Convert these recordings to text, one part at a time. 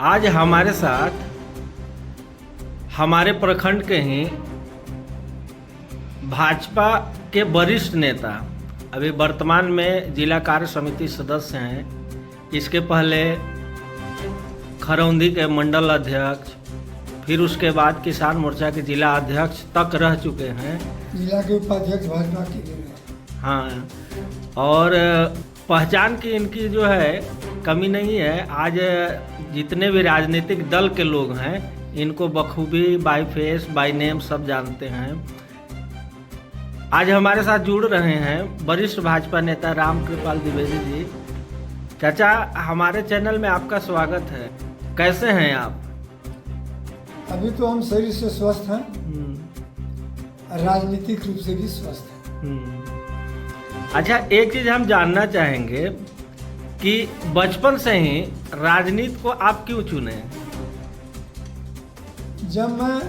आज हमारे साथ हमारे प्रखंड के ही भाजपा के वरिष्ठ नेता, अभी वर्तमान में जिला कार्य समिति सदस्य हैं, इसके पहले खरौंदी के मंडल अध्यक्ष, फिर उसके बाद किसान मोर्चा के जिला अध्यक्ष तक रह चुके हैं, जिला के उपाध्यक्ष भाजपा के लिए। हाँ, और पहचान की इनकी जो है कमी नहीं है। आज जितने भी राजनीतिक दल के लोग हैं इनको बखूबी बाय फेस बाय नेम सब जानते हैं। आज हमारे साथ जुड़ रहे हैं वरिष्ठ भाजपा नेता रामकृपाल द्विवेदी जी। चाचा, हमारे चैनल में आपका स्वागत है। कैसे हैं आप? अभी तो हम शरीर से स्वस्थ हैं, राजनीतिक रूप से भी स्वस्थ हैं। अच्छा, एक चीज हम जानना चाहेंगे कि बचपन से ही राजनीति को आप क्यों चुने? जब मैं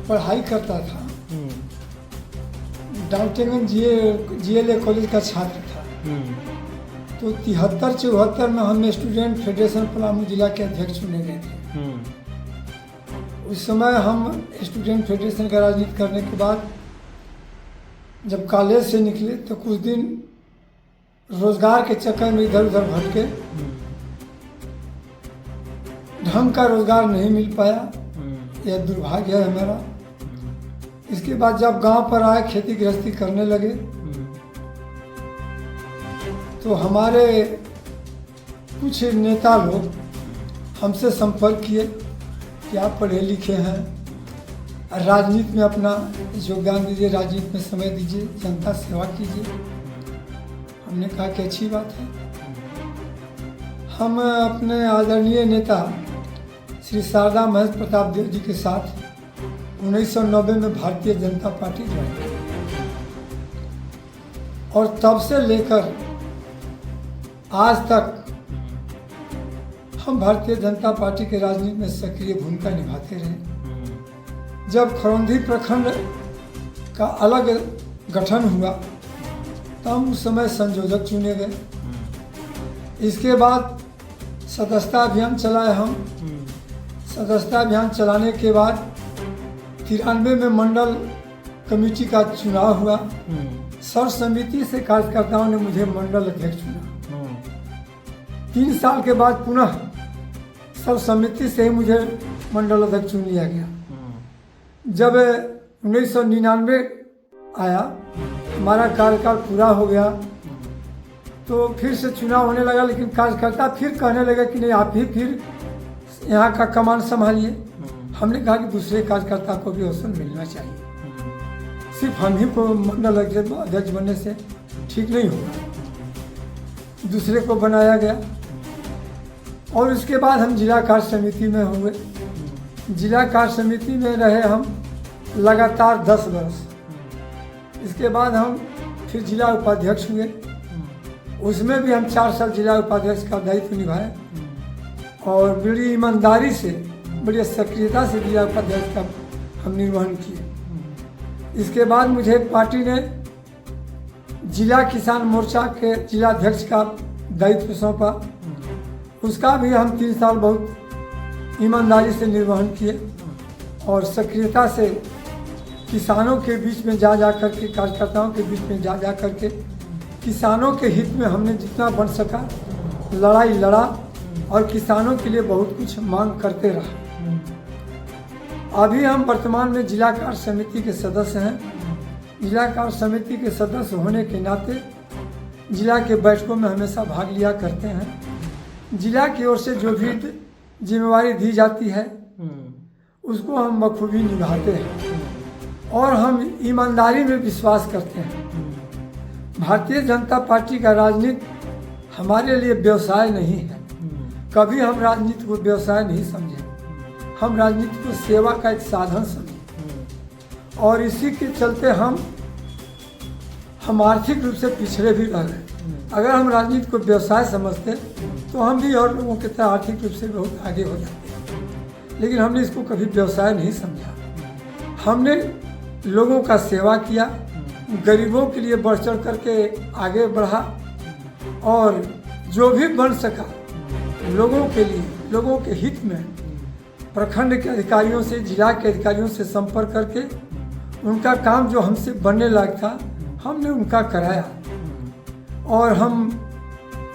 पढ़ाई करता था, डाल्टनगंज जीएलए कॉलेज का छात्र था, तो 73-74 में हम स्टूडेंट फेडरेशन पलामू जिला के अध्यक्ष चुने गए थे। उस समय हम स्टूडेंट फेडरेशन का राजनीति करने के बाद जब कॉलेज से निकले तो कुछ दिन रोजगार के चक्कर में इधर उधर भटके, ढंग का रोजगार नहीं मिल पाया, यह दुर्भाग्य है हमारा। इसके बाद जब गांव पर आए, खेती गृहस्थी करने लगे, तो हमारे कुछ नेता लोग हमसे संपर्क किए कि आप पढ़े लिखे हैं, राजनीति में अपना योगदान दीजिए, राजनीति में समय दीजिए, जनता सेवा कीजिए। हमने कहा कि अच्छी बात है। हम अपने आदरणीय नेता श्री शारदा महेश प्रताप देव जी के साथ 1990 में भारतीय जनता पार्टी ज्वाइन की और तब से लेकर आज तक हम भारतीय जनता पार्टी के राजनीति में सक्रिय भूमिका निभाते रहे। जब खरौंदी प्रखंड का अलग गठन हुआ तो हम उस समय संयोजक चुने गए। इसके बाद सदस्यता अभियान चलाए हम। सदस्यता अभियान चलाने के बाद 93 में मंडल कमेटी का चुनाव हुआ। सर्व समिति से कार्यकर्ताओं ने मुझे मंडल अध्यक्ष चुना। 3 साल के बाद पुनः सर्व समिति से ही मुझे मंडल अध्यक्ष चुन लिया गया। जब 1999 आया, हमारा कार्यकाल पूरा हो गया, तो फिर से चुनाव होने लगा, लेकिन कार्यकर्ता फिर कहने लगे कि नहीं, आप ही फिर यहाँ का कमान संभालिए। हमने कहा कि दूसरे कार्यकर्ता को भी अवसर मिलना चाहिए, सिर्फ हम ही को मंडल अध्यक्ष बनने से ठीक नहीं होगा। दूसरे को बनाया गया और इसके बाद हम जिला कार्य समिति में हुए। जिला कार्य समिति में रहे हम लगातार 10 वर्ष। इसके बाद हम फिर जिला उपाध्यक्ष हुए। उसमें भी हम 4 साल जिला उपाध्यक्ष का दायित्व निभाए और बड़ी ईमानदारी से, बड़ी सक्रियता से जिला उपाध्यक्ष का हम निर्वहन किए। इसके बाद मुझे पार्टी ने जिला किसान मोर्चा के जिला अध्यक्ष का दायित्व सौंपा। उसका भी हम 3 साल बहुत ईमानदारी से निर्वहन किए और सक्रियता से किसानों के बीच में जा करके, कार्यकर्ताओं के बीच में जा करके किसानों के हित में हमने जितना बन सका लड़ाई लड़ा और किसानों के लिए बहुत कुछ मांग करते रहा। अभी हम वर्तमान में जिला कार्य समिति के सदस्य हैं। जिला कार्य समिति के सदस्य होने के नाते जिला के बैठकों में हमेशा भाग लिया करते हैं। जिला की ओर से जो भी जिम्मेवारी दी जाती है उसको हम बखूबी निभाते हैं और हम ईमानदारी में विश्वास करते हैं। भारतीय जनता पार्टी का राजनीति हमारे लिए व्यवसाय नहीं है। कभी हम राजनीति को व्यवसाय नहीं समझे, हम राजनीति को सेवा का एक साधन समझे और इसी के चलते हम आर्थिक रूप से पिछड़े भी रह गए। अगर हम राजनीति को व्यवसाय समझते तो हम भी और लोगों की तरह आर्थिक रूप से बहुत आगे हो जाते, लेकिन हमने इसको कभी व्यवसाय नहीं समझा। हमने लोगों का सेवा किया, गरीबों के लिए बढ़ चढ़ करके आगे बढ़ा और जो भी बन सका लोगों के लिए, लोगों के हित में प्रखंड के अधिकारियों से, जिला के अधिकारियों से संपर्क करके उनका काम जो हमसे बनने लायक था हमने उनका कराया और हम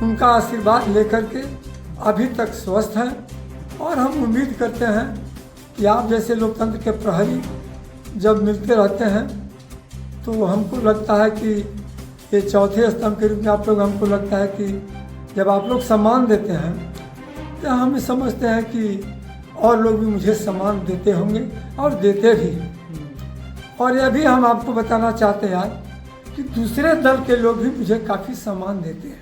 उनका आशीर्वाद लेकर के अभी तक स्वस्थ हैं और हम उम्मीद करते हैं कि आप जैसे लोकतंत्र के प्रहरी जब मिलते रहते हैं तो हमको लगता है कि ये चौथे स्तंभ के रूप में आप लोग, हमको लगता है कि जब आप लोग सम्मान देते हैं तो हम समझते हैं कि और लोग भी मुझे सम्मान देते होंगे और देते भी हैं। और यह भी हम आपको बताना चाहते हैं कि दूसरे दल के लोग भी मुझे काफ़ी सम्मान देते हैं,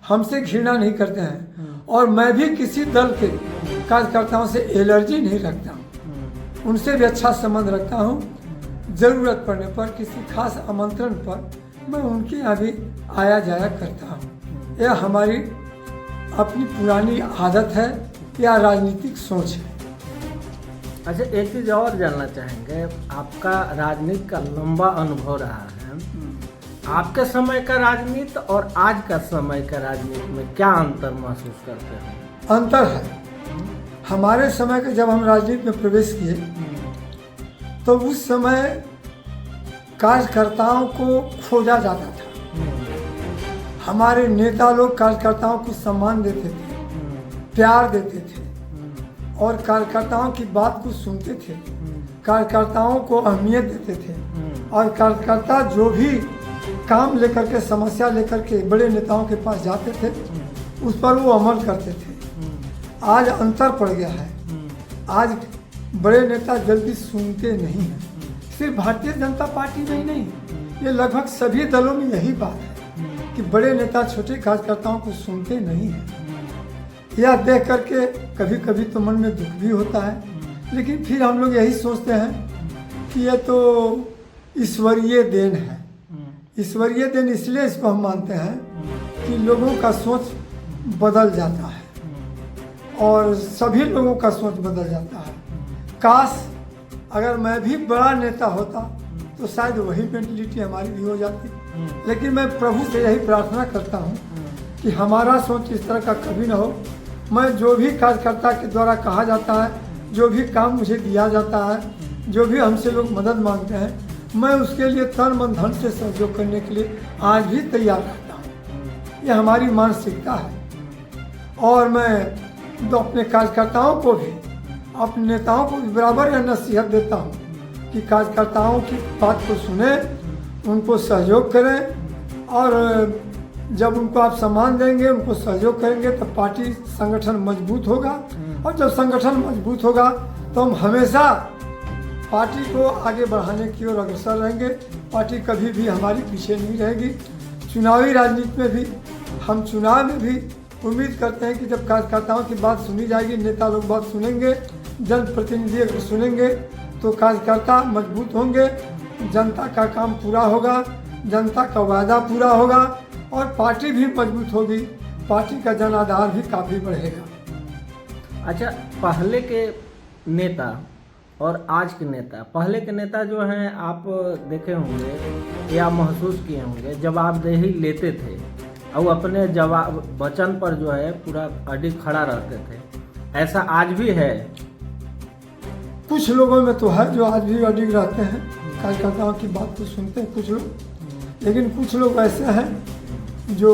हमसे घृणा नहीं करते हैं और मैं भी किसी दल के कार्यकर्ताओं से एलर्जी नहीं रखता हूँ, उनसे भी अच्छा संबंध रखता हूँ। ज़रूरत पड़ने पर किसी खास आमंत्रण पर मैं उनके यहाँ भी आया जाया करता हूँ। यह हमारी अपनी पुरानी आदत है या राजनीतिक सोच है। अच्छा, एक चीज़ और जानना चाहेंगे, आपका राजनीति का लंबा अनुभव रहा है, आपके समय का राजनीति और आज का समय का राजनीति में क्या अंतर महसूस करते हैं? अंतर है। हमारे समय के जब हम राजनीति में प्रवेश किए तो उस समय कार्यकर्ताओं को खोजा जाता था। हमारे नेता लोग कार्यकर्ताओं को सम्मान देते थे, प्यार देते थे और कार्यकर्ताओं की बात को सुनते थे, कार्यकर्ताओं को अहमियत देते थे और कार्यकर्ता जो भी काम लेकर के, समस्या लेकर के बड़े नेताओं के पास जाते थे उस पर वो अमल करते थे। आज अंतर पड़ गया है, आज बड़े नेता जल्दी सुनते नहीं हैं। सिर्फ भारतीय जनता पार्टी में ही नहीं, ये लगभग सभी दलों में यही बात है कि बड़े नेता छोटे कार्यकर्ताओं को सुनते नहीं हैं। यह देख करके कभी कभी तो मन में दुख भी होता है, लेकिन फिर हम लोग यही सोचते हैं कि यह तो ईश्वरीय देन है। ईश्वरीय देन इसलिए इसको हम मानते हैं कि लोगों का सोच बदल जाता है और सभी लोगों का सोच बदल जाता है। काश अगर मैं भी बड़ा नेता होता तो शायद वही मेंटलिटी हमारी भी हो जाती, लेकिन मैं प्रभु से यही प्रार्थना करता हूँ कि हमारा सोच इस तरह का कभी ना हो। मैं जो भी कार्यकर्ता के द्वारा कहा जाता है, जो भी काम मुझे दिया जाता है, जो भी हमसे लोग मदद मांगते हैं, मैं उसके लिए तन मन धन से सहयोग करने के लिए आज भी तैयार रहता हूँ। यह हमारी मानसिकता है और मैं तो अपने कार्यकर्ताओं को भी, अपने नेताओं को भी बराबर यह नसीहत देता हूँ कि कार्यकर्ताओं की बात को सुने, उनको सहयोग करें और जब उनको आप सम्मान देंगे, उनको सहयोग करेंगे तो पार्टी संगठन मजबूत होगा और जब संगठन मजबूत होगा तो हम हमेशा पार्टी को आगे बढ़ाने की ओर अग्रसर रहेंगे। पार्टी कभी भी हमारी पीछे नहीं रहेगी। चुनावी राजनीति में भी, हम चुनाव में भी उम्मीद करते हैं कि जब कार्यकर्ताओं की बात सुनी जाएगी, नेता लोग बात सुनेंगे, जनप्रतिनिधि अगर सुनेंगे तो कार्यकर्ता मजबूत होंगे, जनता का काम पूरा होगा, जनता का वादा पूरा होगा और पार्टी भी मजबूत होगी, पार्टी का जन आधार भी काफ़ी बढ़ेगा। अच्छा, पहले के नेता और आज के नेता, पहले के नेता जो हैं आप देखे होंगे या महसूस किए होंगे, जवाबदेही लेते थे और अपने जवाब वचन पर जो है पूरा अडिग खड़ा रहते थे। ऐसा आज भी है? कुछ लोगों में तो है जो आज भी अडिग रहते हैं, कार्यकर्ताओं की बात को सुनते हैं कुछ लोग, लेकिन कुछ लोग ऐसे हैं जो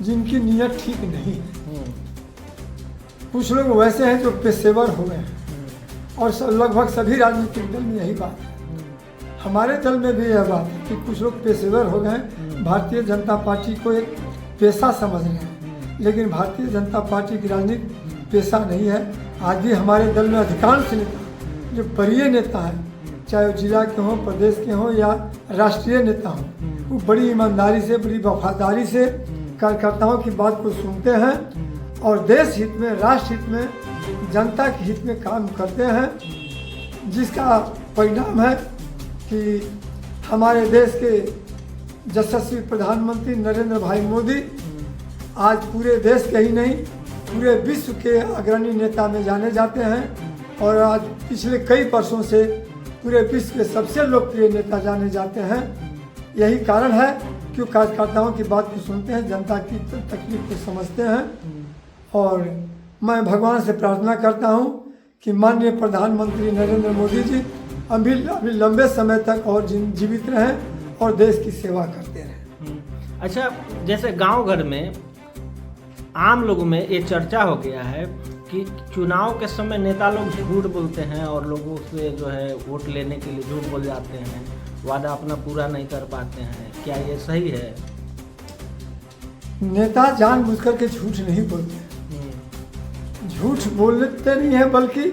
जिनकी नीयत ठीक नहीं है। कुछ लोग वैसे हैं जो पेशेवर हो गए हैं और लगभग सभी राजनीतिक दल में यही बात है। हमारे दल में भी यह बात है कि कुछ लोग पेशेवर हो गए हैं, भारतीय जनता पार्टी को एक पेशा समझ रहे हैं, लेकिन भारतीय जनता पार्टी की राजनीति पेशा नहीं है। आज भी हमारे दल में अधिकांश नेता जो वरीय नेता हैं, चाहे वो जिला के हों, प्रदेश के हों या राष्ट्रीय नेता हों, वो बड़ी ईमानदारी से, बड़ी वफादारी से कार्यकर्ताओं की बात को सुनते हैं और देश हित में, राष्ट्र हित में, जनता के हित में काम करते हैं, जिसका परिणाम है कि हमारे देश के यशस्वी प्रधानमंत्री नरेंद्र भाई मोदी आज पूरे देश के ही नहीं, पूरे विश्व के अग्रणी नेता में जाने जाते हैं और आज पिछले कई वर्षों से पूरे विश्व के सबसे लोकप्रिय नेता जाने जाते हैं। यही कारण है कि कार्यकर्ताओं की बात को सुनते हैं, जनता की तकलीफ को समझते हैं और मैं भगवान से प्रार्थना करता हूँ कि माननीय प्रधानमंत्री नरेंद्र मोदी जी अभी लंबे समय तक और जीवित रहें और देश की सेवा करते रहें। अच्छा, जैसे गांव घर में आम लोगों में ये चर्चा हो गया है कि चुनाव के समय नेता लोग झूठ बोलते हैं और लोगों से जो है वोट लेने के लिए झूठ बोल जाते हैं, वादा अपना पूरा नहीं कर पाते हैं, क्या ये सही है? नेता जानबूझ करके झूठ नहीं बोलते, झूठ बोलते नहीं है, बल्कि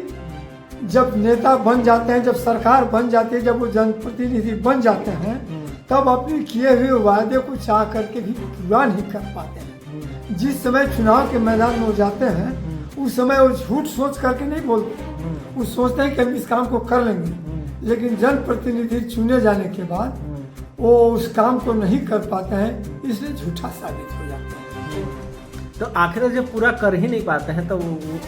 जब नेता बन जाते हैं, जब सरकार बन जाती है, जब वो जनप्रतिनिधि बन जाते हैं, तब अपने किए हुए वायदे को चाह करके भी पूरा नहीं कर पाते हैं। जिस समय चुनाव के मैदान में वो जाते हैं, उस समय वो झूठ सोच करके नहीं बोलते, वो सोचते हैं कि हम इस काम को कर लेंगे, लेकिन जनप्रतिनिधि चुने जाने के बाद वो उस काम को नहीं कर पाते हैं, इसलिए झूठा साबित हो जाता है। तो आखिर जब पूरा कर ही नहीं पाते हैं तो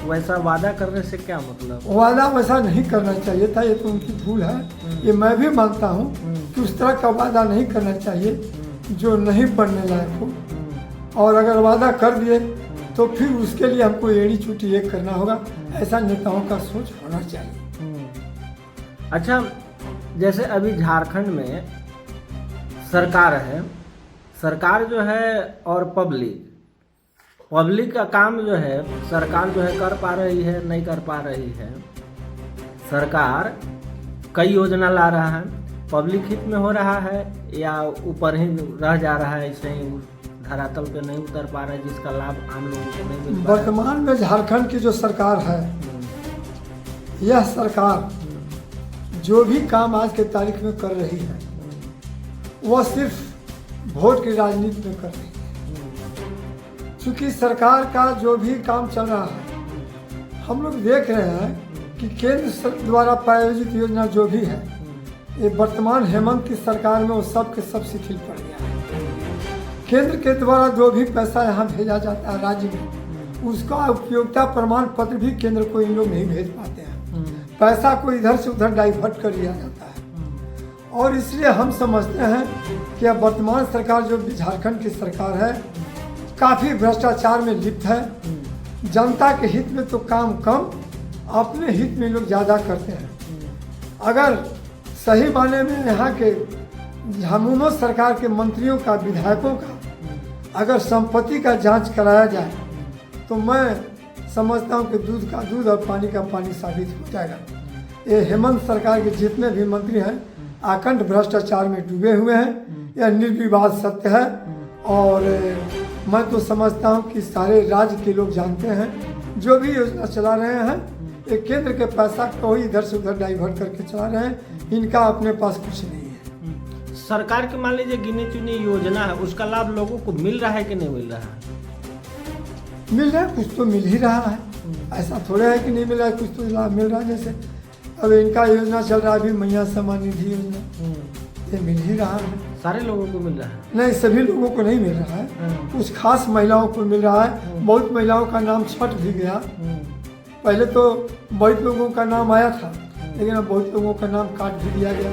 वैसा वादा करने से क्या मतलब? वादा वैसा नहीं करना चाहिए था, ये तो उनकी भूल है, ये मैं भी मानता हूँ कि उस तरह का वादा नहीं करना चाहिए जो नहीं बनने लायक हो, और अगर वादा कर दिए तो फिर उसके लिए हमको एड़ी चुटी एक करना होगा, ऐसा नेताओं का सोच होना चाहिए। अच्छा, जैसे अभी झारखंड में सरकार है, सरकार जो है और पब्लिक का काम जो है सरकार जो है कर पा रही है, नहीं कर पा रही है। सरकार कई योजना ला रहा है, पब्लिक हित में हो रहा है या ऊपर ही रह जा रहा है, ऐसे ही धरातल पे नहीं उतर पा रहा है, जिसका लाभ आम लोगों को नहीं मिल पा रहा है। वर्तमान में झारखंड की जो सरकार है, यह सरकार जो भी काम आज के तारीख में कर रही है, वह सिर्फ वोट की राजनीति में कर रही है। चूँकि सरकार का जो भी काम चल रहा है, हम लोग देख रहे हैं कि केंद्र द्वारा प्रायोजित योजना जो भी है, ये वर्तमान हेमंत की सरकार में वो सब के सब शिथिल पड़ गया है। केंद्र के द्वारा जो भी पैसा यहाँ भेजा जाता है राज्य में, उसका उपयोगिता प्रमाण पत्र भी केंद्र को इन लोग नहीं भेज पाते हैं, पैसा को इधर से उधर डाइवर्ट कर लिया जाता है। और इसलिए हम समझते हैं कि अब वर्तमान सरकार जो झारखंड की सरकार है, काफ़ी भ्रष्टाचार में लिप्त है। जनता के हित में तो काम कम, अपने हित में लोग ज़्यादा करते हैं। अगर सही माने में यहाँ के झामुमो सरकार के मंत्रियों का, विधायकों का अगर संपत्ति का जांच कराया जाए, तो मैं समझता हूँ कि दूध का दूध और पानी का पानी साबित हो जाएगा। ये हेमंत सरकार के जितने भी मंत्री हैं, आकंठ भ्रष्टाचार में डूबे हुए हैं, यह निर्विवाद सत्य है। और मैं तो समझता हूँ कि सारे राज्य के लोग जानते हैं, जो भी योजना चला रहे हैं, ये केंद्र के पैसा को ही इधर से उधर डाइवर्ट करके चला रहे हैं, इनका अपने पास कुछ नहीं है। सरकार की मान लीजिए गिनी चुनी योजना है, उसका लाभ लोगों को मिल रहा है कि नहीं मिल रहा है? मिल रहा है, कुछ तो मिल ही रहा है, ऐसा थोड़ा है कि नहीं मिल रहा है, कुछ तो लाभ मिल रहा है। जैसे अब इनका योजना चल रहा है अभी, मैया सम्मान निधि योजना, ये मिल ही रहा है। सारे लोगों को मिल रहा है? नहीं, सभी लोगों को नहीं मिल रहा है, कुछ खास महिलाओं को मिल रहा है। बहुत महिलाओं का नाम छट भी गया। पहले तो बहुत लोगों का नाम आया था, लेकिन अब बहुत लोगों का नाम काट भी दिया गया।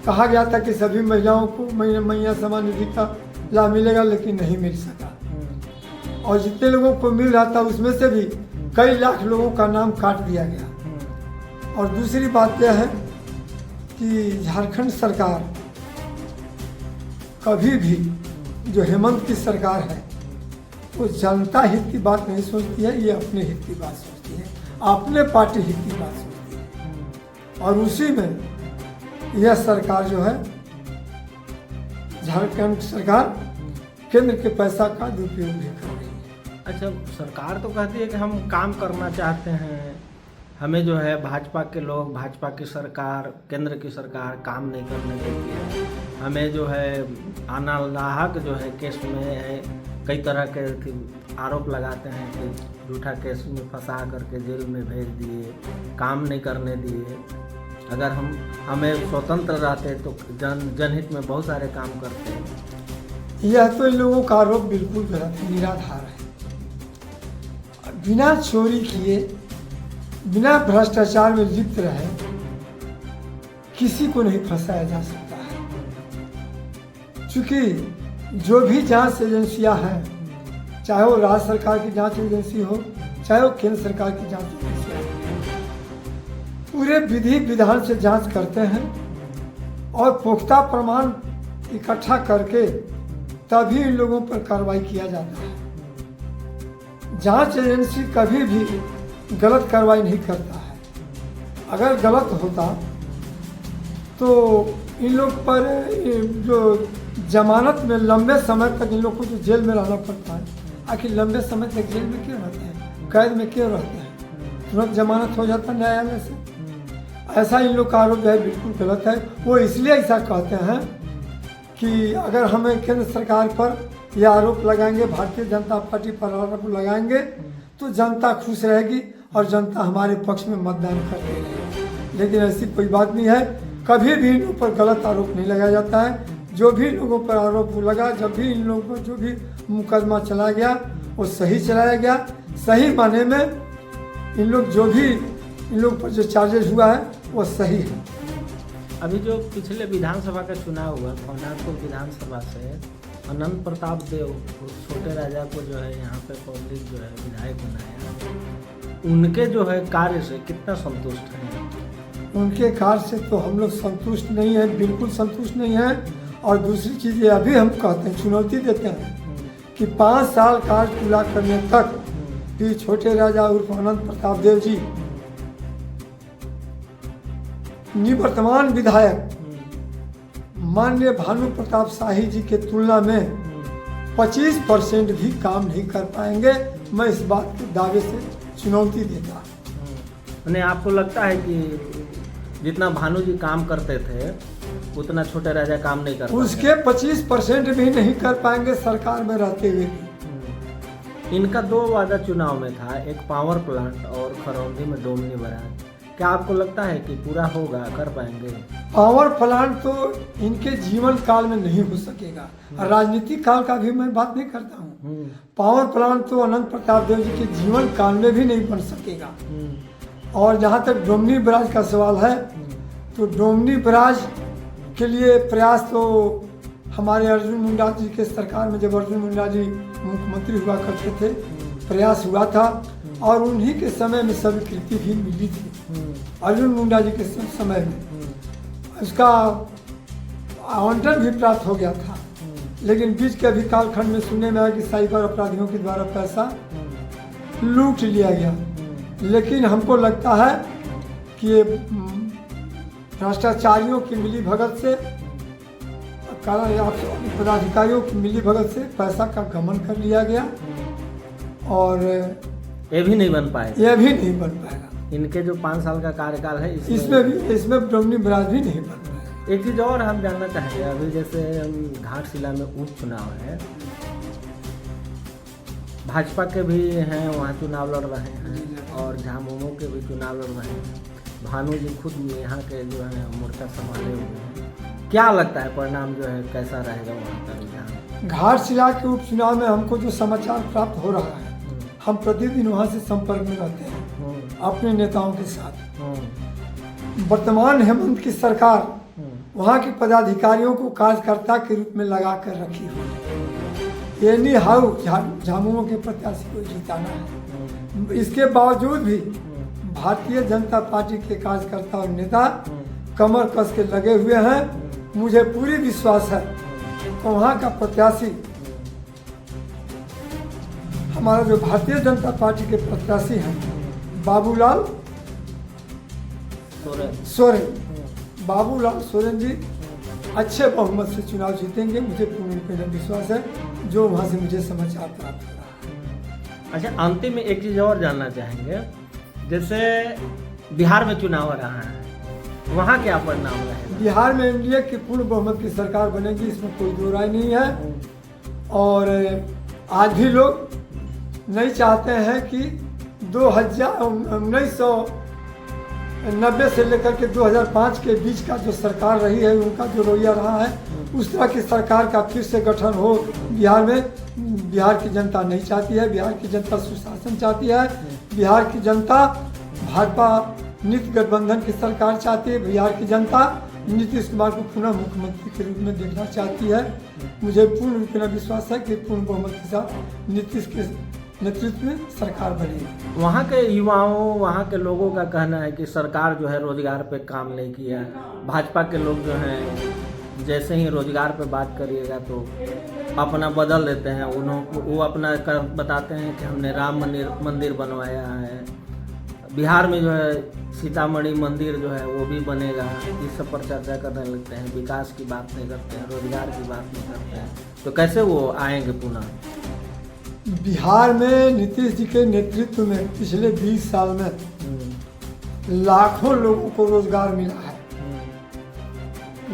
कहा गया था कि सभी महिलाओं को मैया सम्मान निधि का लाभ मिलेगा, लेकिन नहीं मिल सका। और जितने लोगों को मिल रहा था, उसमें से भी कई लाख लोगों का नाम काट दिया गया। और दूसरी बात यह है कि झारखंड सरकार कभी भी, जो हेमंत की सरकार है, वो जनता हित की बात नहीं सोचती है, ये अपने हित की बात सोचती है, अपने पार्टी हित की बात सोचती है। और उसी में यह सरकार जो है, झारखंड सरकार, केंद्र के पैसा का दुरुपयोग भी कर रही है। अच्छा, सरकार तो कहती है कि हम काम करना चाहते हैं, हमें जो है भाजपा के लोग, भाजपा की सरकार, केंद्र की सरकार काम नहीं करने देती है, हमें जो है अनालाहक जो है केस में है, कई तरह के आरोप लगाते हैं कि झूठा केस में फंसा करके जेल में भेज दिए, काम नहीं करने दिए। अगर हमें स्वतंत्र रहते तो जनहित में बहुत सारे काम करते। यह तो इन लोगों का आरोप बिल्कुल गलत है, निराधार है। बिना चोरी किए, बिना भ्रष्टाचार में लिप्त रहे, किसी को नहीं फंसाया जा सकता है। चूंकि जो भी जांच एजेंसियां हैं, चाहे वो राज्य सरकार की जांच एजेंसी हो, चाहे वो केंद्र सरकार की जांच एजेंसी हो, पूरे विधि विधान से जांच करते हैं और पुख्ता प्रमाण इकट्ठा करके तभी इन लोगों पर कार्रवाई किया जाता है। जांच एजेंसी कभी भी गलत कार्रवाई नहीं करता है। अगर गलत होता तो इन लोग पर जो जमानत में लंबे समय तक इन लोग को जो जेल में रहना पड़ता है, आखिर लंबे समय तक जेल में क्यों रहते हैं, कैद में क्यों रहते हैं? तुरंत जमानत हो जाता न्यायालय से। ऐसा इन लोग का आरोप जो है बिल्कुल गलत है। वो इसलिए ऐसा कहते हैं कि अगर हमें केंद्र सरकार पर यह आरोप लगाएंगे, भारतीय जनता पार्टी पर आरोप लगाएंगे तो जनता खुश रहेगी और जनता हमारे पक्ष में मतदान करती रहेगी। लेकिन ऐसी कोई बात नहीं है, कभी भी इन पर गलत आरोप नहीं लगाया जाता है। जो भी लोगों पर आरोप लगा, जब भी इन लोगों पर जो भी मुकदमा चला गया वो सही चलाया गया। सही माने में इन लोग पर जो चार्जेस हुआ है वो सही है। अभी जो पिछले विधानसभा का चुनाव हुआ, भवनाथपुर विधानसभा से अनंत प्रताप देव छोटे राजा को जो है यहाँ पे पब्लिक जो है विधायक बनाया, उनके जो है कार्य से कितना संतुष्ट है? उनके कार्य से तो हम लोग संतुष्ट नहीं है, बिल्कुल संतुष्ट नहीं है। और दूसरी चीज़ ये अभी हम कहते हैं, चुनौती देते हैं कि 5 साल कार्य पूरा करने तक भी छोटे राजा उर्फ अनंत प्रताप देव जी निवर्तमान विधायक माननीय भानु प्रताप शाही जी के तुलना में 25% भी काम नहीं कर पाएंगे। मैं इस बात के दावे से चुनौती देता हूँ। आपको लगता है कि जितना भानु जी काम करते थे उतना छोटे राजा काम नहीं कर पाएंगे? उसके 25% भी नहीं कर पाएंगे सरकार में रहते हुए भी। इनका 2 वादा चुनाव में था, एक पावर प्लांट और खरौंधी में डोमनी बराज। क्या आपको लगता है कि पूरा होगा, कर पाएंगे? पावर प्लांट तो इनके जीवन काल में नहीं हो सकेगा। राजनीतिक काल का भी मैं बात नहीं करता हूँ। पावर प्लांट तो अनंत प्रताप देव जी के जीवन काल में भी नहीं बन सकेगा। और जहाँ तक डोमनी बराज का सवाल है तो डोमनी बराज के लिए प्रयास तो हमारे अर्जुन मुंडा जी के सरकार में, जब अर्जुन मुंडा जी मुख्यमंत्री हुआ करते थे, प्रयास हुआ था और उन्हीं के समय में स्वीकृति भी मिली थी। अर्जुन मुंडा जी के समय में उसका आवंटन भी प्राप्त हो गया था। लेकिन बीच के अभी कालखंड में सुनने में आया कि साइबर अपराधियों के द्वारा पैसा लूट लिया गया। लेकिन हमको लगता है कि ये भ्रष्टाचारियों की मिलीभगत से, पदाधिकारियों की मिलीभगत से पैसा का गमन कर लिया गया और ये भी नहीं बन पाएगा। ये भी नहीं बन पाएगा। इनके जो 5 साल का कार्यकाल है इसमें डोमनी बराज भी नहीं बन पाएगा। एक चीज़ और हम जानना चाहेंगे, अभी जैसे घाटशिला में उपचुनाव है, भाजपा के भी हैं वहाँ चुनाव लड़ रहे हैं और झामुमो के भी चुनाव लड़ रहे हैं। भानु जी खुद यहाँ के जो है मोर्चा संभाले हुए हैं। क्या लगता है परिणाम जो है कैसा रहेगा वहाँ का रुझान? घाटशिला के उपचुनाव में हमको जो समाचार प्राप्त हो रहा है, हम प्रतिदिन वहाँ से संपर्क में रहते हैं अपने नेताओं के साथ। वर्तमान हेमंत की सरकार वहाँ के पदाधिकारियों को कार्यकर्ता के रूप में लगा कर रखी हुई है। ये नहीं हाउ झामुमो के प्रत्याशी को जिताना है। इसके बावजूद भी भारतीय जनता पार्टी के कार्यकर्ता और नेता कमर कस के लगे हुए हैं। मुझे पूरी विश्वास है कि वहाँ का प्रत्याशी, हमारा जो भारतीय जनता पार्टी के प्रत्याशी हैं बाबूलाल सोरेन जी अच्छे बहुमत से चुनाव जीतेंगे। मुझे पूर्ण विश्वास है जो वहाँ से मुझे समाचार प्राप्त हो रहा है। अच्छा, अंतिम में एक चीज़ और जानना चाहेंगे, जैसे बिहार में चुनाव हो रहा है, वहाँ क्या परिणाम रहेगा? बिहार में एनडीए की पूर्ण बहुमत की सरकार बनेगी, इसमें कोई दो राय नहीं है। और आज भी लोग नहीं चाहते हैं कि 1990 से लेकर के 2005 के बीच का जो सरकार रही है, उनका जो रवैया रहा है, उस तरह की सरकार का फिर से गठन हो बिहार में। बिहार की जनता नहीं चाहती है। बिहार की जनता सुशासन चाहती है। बिहार की जनता भाजपा नित्य गठबंधन की सरकार चाहती है। बिहार की जनता नीतीश कुमार को पुनः मुख्यमंत्री के रूप में देखना चाहती है। मुझे पूर्ण रूप में विश्वास है कि पूर्ण बहुमत के साथ नीतीश के नेतृत्व में सरकार बनेगी। वहाँ के युवाओं, वहाँ के लोगों का कहना है कि सरकार जो है रोजगार पे काम नहीं किया। भाजपा के लोग जो हैं जैसे ही रोजगार पे बात करिएगा तो अपना बदल देते हैं। वो अपना बताते हैं कि हमने राम मंदिर बनवाया है। बिहार में जो है सीतामढ़ी मंदिर जो है वो भी बनेगा। इस सब पर चर्चा करने लगते हैं, विकास की बात नहीं करते हैं, रोजगार की बात नहीं करते हैं। तो कैसे वो आएंगे पुनः? बिहार में नीतीश जी के नेतृत्व में पिछले 20 साल में लाखों लोगों को रोजगार मिला है।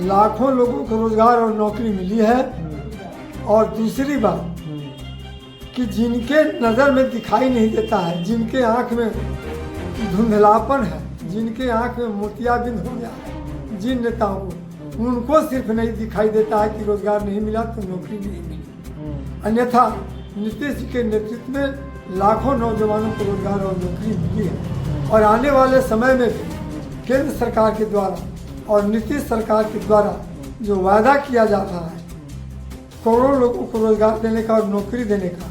लाखों लोगों को रोजगार और नौकरी मिली है। और दूसरी बात कि जिनके नज़र में दिखाई नहीं देता है, जिनके आंख में धुंधलापन है, जिनके आंख में मोतियाबिंद हो गया है, जिन नेताओं को, उनको सिर्फ नहीं दिखाई देता है कि रोजगार नहीं मिला तो नौकरी नहीं मिली। अन्यथा नीतीश जी के नेतृत्व में लाखों नौजवानों को रोजगार और नौकरी मिली है। और आने वाले समय में भी केंद्र सरकार के द्वारा और नीतीश सरकार के द्वारा जो वादा किया जा रहा है करोड़ों लोगों को रोजगार देने का और नौकरी देने का,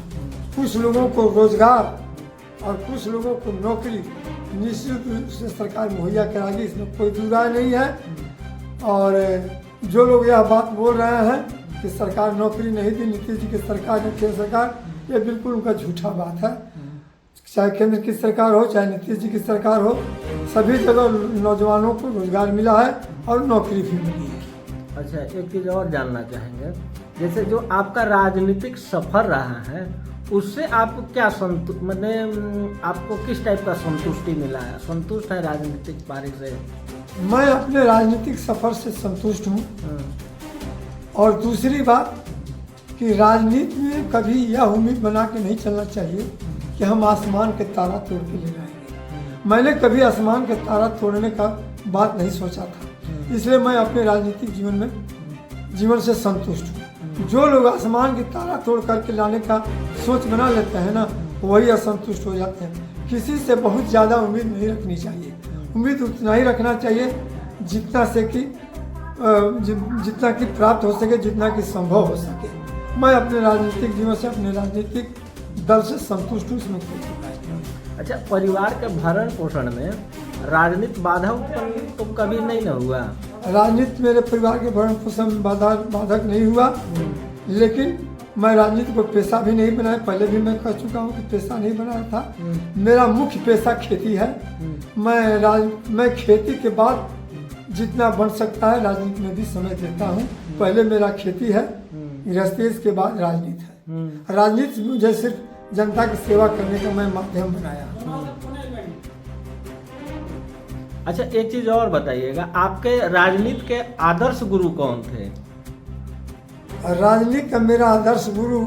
कुछ लोगों को रोजगार और कुछ लोगों को नौकरी निश्चित रूप से सरकार मुहैया कराएगी, इसमें कोई दो राय नहीं है। और जो लोग यह बात बोल रहे हैं कि सरकार नौकरी नहीं दी नीतीश जी की सरकार ने, केंद्र सरकार, ये बिल्कुल उनका झूठा बात है। चाहे केंद्र की सरकार हो चाहे नीतीश जी की सरकार हो, सभी जगह नौजवानों को रोजगार मिला है और नौकरी भी मिली है। अच्छा, एक चीज़ और जानना चाहेंगे, जैसे जो आपका राजनीतिक सफर रहा है उससे आपको क्या मतलब आपको किस टाइप का संतुष्टि मिला है? संतुष्ट है राजनीतिक पारी से? मैं अपने राजनीतिक सफर से संतुष्ट हूँ। और दूसरी बात कि राजनीति में कभी यह उम्मीद बना के नहीं चलना चाहिए कि हम आसमान के तारा तोड़ के ले आएंगे। मैंने कभी आसमान के तारा तोड़ने का बात नहीं सोचा था, इसलिए मैं अपने राजनीतिक जीवन से संतुष्ट हूँ। जो लोग आसमान की तारा तोड़ करके लाने का सोच बना लेते हैं ना, वही असंतुष्ट हो जाते हैं। किसी से बहुत ज़्यादा उम्मीद नहीं रखनी चाहिए। उम्मीद उतना ही रखना चाहिए जितना कि प्राप्त हो सके, जितना कि संभव हो सके। मैं अपने राजनीतिक जीवन से, अपने राजनीतिक दल से संतुष्ट हूँ, इसमें कोई शिकायत नहीं। अच्छा, परिवार के भरण पोषण में राजनीति बाधा उत्पन्न तो कभी नहीं न हुआ? राजनीति मेरे परिवार के भरण पोषण में बाधक नहीं हुआ, लेकिन मैं राजनीति को पेशा भी नहीं बनाया। पहले भी मैं कह चुका हूँ कि पेशा नहीं बनाया था। मेरा मुख्य पेशा खेती है। मैं खेती के बाद जितना बन सकता है राजनीति में भी समय देता हूँ। पहले मेरा खेती है, गृहस्थी, इसके बाद राजनीति है। राजनीति मुझे सिर्फ जनता की सेवा करने का मैं माध्यम बनाया। अच्छा, एक चीज और बताइएगा, आपके राजनीति के आदर्श गुरु कौन थे? राजनीति का मेरा आदर्श गुरु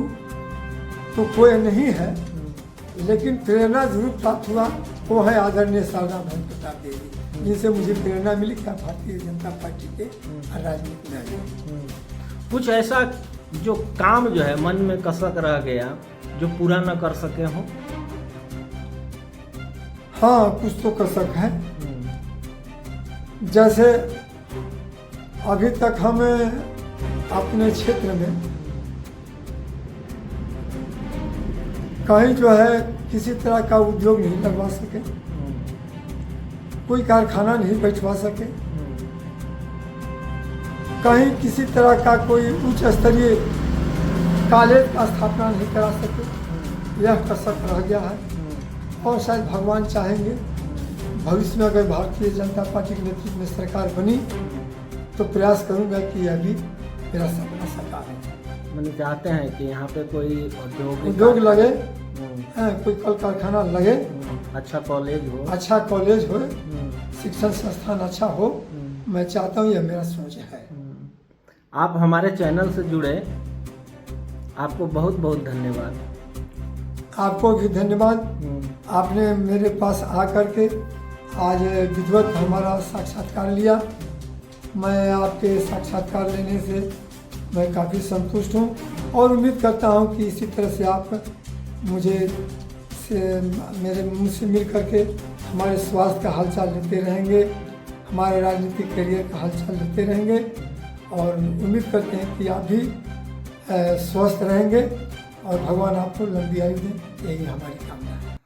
तो कोई नहीं है, लेकिन प्रेरणा जरूर प्राप्त हुआ। वो है आदरणीय शारदा बहन प्रताप देवी, जिनसे मुझे प्रेरणा मिली क्या भारतीय जनता पार्टी के राजनीति में। कुछ ऐसा जो काम जो है मन में कसक रह गया जो पूरा न कर सके हो? हाँ, कुछ तो कसक है। जैसे अभी तक हम अपने क्षेत्र में कहीं जो है किसी तरह का उद्योग नहीं लगवा सके, कोई कारखाना नहीं बैठवा सके, कहीं किसी तरह का कोई उच्च स्तरीय कॉलेज का स्थापना नहीं करा सके। यह कसक रह गया है। और शायद भगवान चाहेंगे भविष्य में अगर भारतीय जनता पार्टी के नेतृत्व में सरकार बनी तो प्रयास करूंगा कि यह भी मेरा सपना साकार है। मैंने चाहते हैं कि यहाँ पे कोई उद्योग लगे, कोई कल कारखाना लगे, अच्छा कॉलेज हो, शिक्षण संस्थान अच्छा हो। मैं चाहता हूँ, यह मेरा सोच है। आप हमारे चैनल से जुड़े, आपको बहुत बहुत धन्यवाद। आपको भी धन्यवाद। आपने मेरे पास आकर के आज विधिवत हमारा साक्षात्कार लिया। मैं आपके साक्षात्कार लेने से मैं काफ़ी संतुष्ट हूँ और उम्मीद करता हूँ कि इसी तरह से आप मेरे मुझसे मिल करके हमारे स्वास्थ्य का हालचाल लेते रहेंगे, हमारे राजनीतिक करियर का हलचल लेते रहेंगे और उम्मीद करते हैं कि आप भी स्वस्थ रहेंगे और भगवान आपको लंबी आयु दें, यही हमारी कामना है।